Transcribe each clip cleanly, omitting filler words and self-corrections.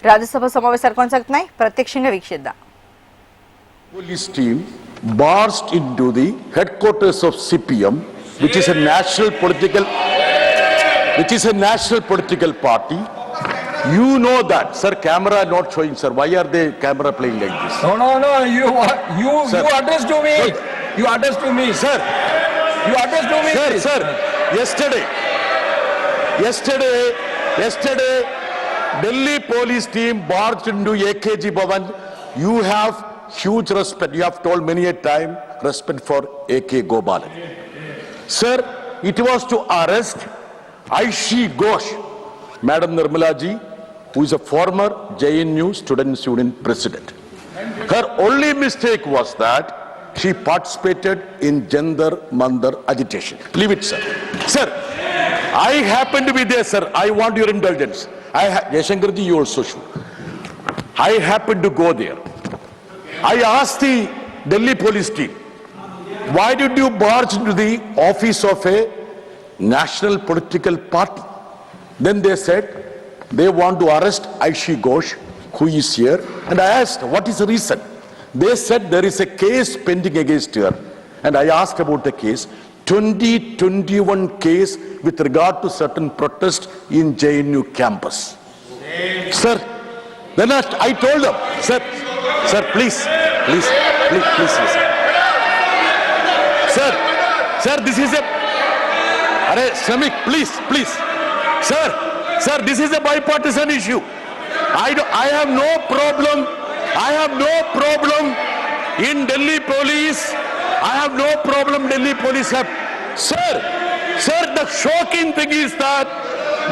రాజ్యసభ సమావేశాలు కొనసాగుతున్నాయి. ప్రత్యక్షంగా వీక్షిద్దాం. Police team barged into the headquarters of CPM, which is a national political party. You know that, sir. Camera not showing, sir. Why are they camera playing like this? No. You address to me. You address to me, Sir. You address to me. Sir. Yesterday, Delhi police team barged into AKG Bhavan. You have huge respect. You have told many a time respect for AK Gopalan. Sir, it was to arrest Aishi Ghosh, Madam Nirmala ji, who is a former JNU Students Union president. Her only mistake was that she participated in Jantar Mantar agitation. Leave it, sir. Sir, I happen to be there, sir. I want your indulgence. Yashankar ji, you also should. I happened to go there. I asked the Delhi police team, why did you barge into the office of a national political party? Then they said they want to arrest Aishi Ghosh, who is here. And I asked, what is the reason? They said there is a case pending against her. And I asked about the case. 2021 case with regard to certain protests in JNU campus. Sir, then I told them, sir, please listen. Sir, this is a... Arey, Shamik, please. Sir, this is a bipartisan issue. I have no problem in Delhi police. I have no problem Delhi police have. Sir, the shocking thing is that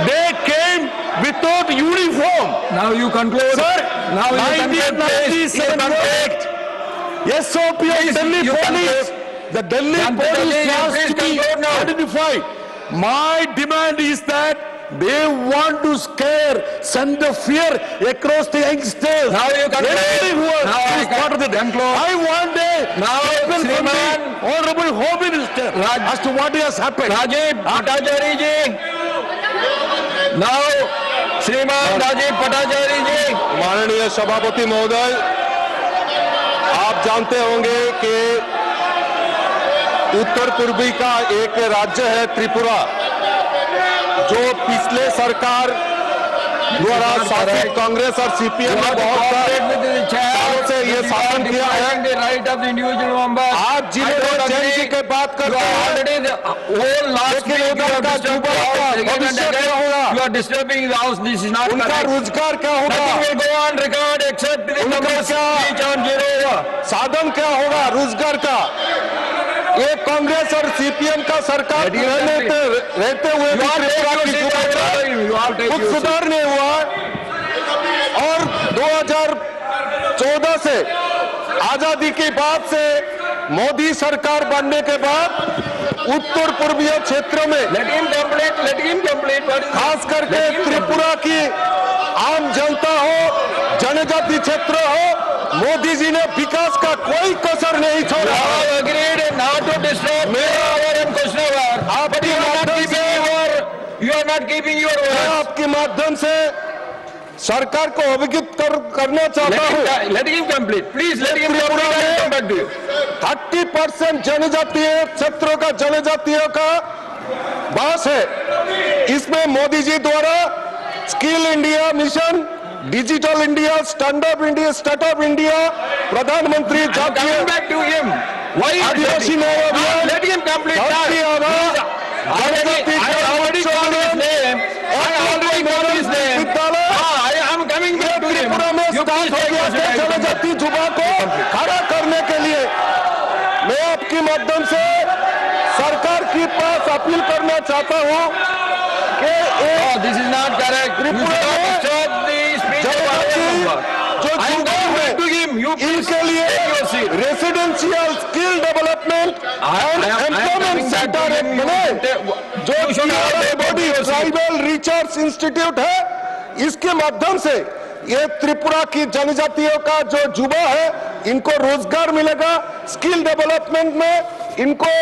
they came without uniform. Now you conclude. Sir, now 1997 Act, SOP of Delhi police. The Delhi police has to be identified. My demand is that they want to send the fear across the youngsters. Now you conclude. I want a statement from the Honorable Home Minister as to what has happened. Rajiv Bhattacharya ji. Now, Shriman Rajiv Bhattacharya ji. माननीय सभापति महोदय, आप जानते होंगे कि उत्तर पूर्वी का एक राज्य है त्रिपुरा, जो पिछले सरकार द्वारा शासित कांग्रेस और सीपीएम ने बहुत सालों से ये शासन किया है। आप जिन्हें जैन जी के बात करते हैं, लेकिन उधर का युवा का भविष्य क्या होगा? उनका रोजगार क्या होगा? उनका साधन क्या होगा रोजगार का? एक कांग्रेस और सीपीएम का सरकार रहते हुए कुछ सुधार नहीं हुआ। और 2014 से आजादी के बाद से मोदी सरकार बनने के बाद उत्तर पूर्वीय क्षेत्रों में खास करके त्रिपुरा की आम जनता हो, जनजाति क्षेत्र हो, मोदी जी ने विकास का कोई कसर नहीं छोड़ा। आपके माध्यम से सरकार को अवगत करना चाहता हूँ। 30% जनजातीय क्षेत्रों का जनजातियों का बास है। इसमें मोदी जी द्वारा skill India mission, digital India, stand up India, प्रधानमंत्री जातीय आदिवासी नव अभियान, जनजाति युवा को खड़ा करने के लिए मैं आपके माध्यम से सरकार के पास अपील करना चाहता हूँ कि दिस इज नॉट करेक्ट। जो इनके लिए residential skill development and employment centre बने, जो बॉडी ट्राइबल रिसर्च इंस्टीट्यूट है, इसके माध्यम से ये त्रिपुरा की जनजातियों का जो युवा है इनको रोजगार मिलेगा। स्किल डेवलपमेंट में इनको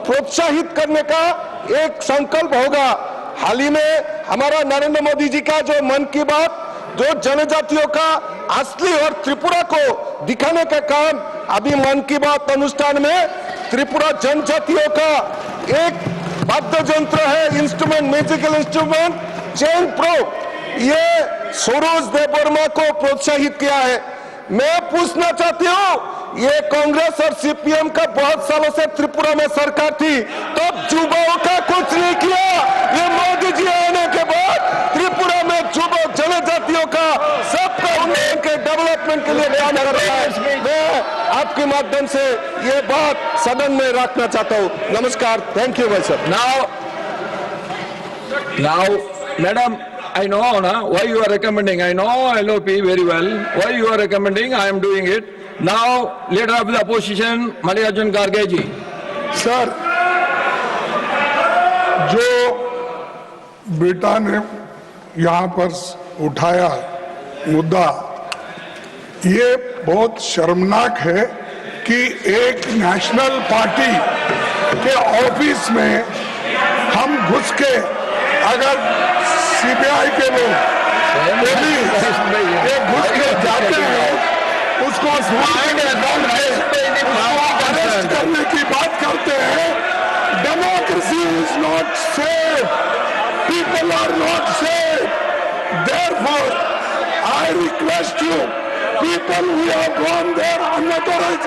प्रोत्साहित करने का एक संकल्प होगा। हाल ही में हमारा नरेंद्र मोदी जी का जो मन की बात जो जनजातियों का असली और त्रिपुरा को दिखाने का काम अभी मन की बात अनुष्ठान में त्रिपुरा जनजातियों का एक वाद्य यंत्र है, इंस्ट्रूमेंट, म्यूजिकल इंस्ट्रूमेंट चैन प्रो, ये सरोज देववर्मा को प्रोत्साहित किया है। मैं पूछना चाहती हूँ, ये कांग्रेस और सीपीएम का बहुत सालों से त्रिपुरा में सरकार थी, तब युवाओं का कुछ नहीं किया। ये मोदी जी आने के बाद त्रिपुरा में युवक जनजातियों का सबका उन्नयन के डेवलपमेंट के लिए काम कर रहा है। मैं आपके माध्यम से ये बात सदन में रखना चाहता हूँ। नमस्कार, थैंक यू भाई साहब। Now, madam, I know na, why you are recommending. I know LOP very well. Why you are recommending, I am doing it. Now, leader of the opposition, Mallikarjun Kharge ji. Sir, जो बेटा ने यहाँ पर उठाया मुद्दा, ये बहुत शर्मनाक है कि एक नेशनल पार्टी के ऑफिस में हम घुस के अगर सीबीआई के लोग घुस के जाते हैं, उसको अरेस्ट करने की बात करते हैं। Democracy is not safe, people are not safe. Therefore I request you, people who have gone there unauthorized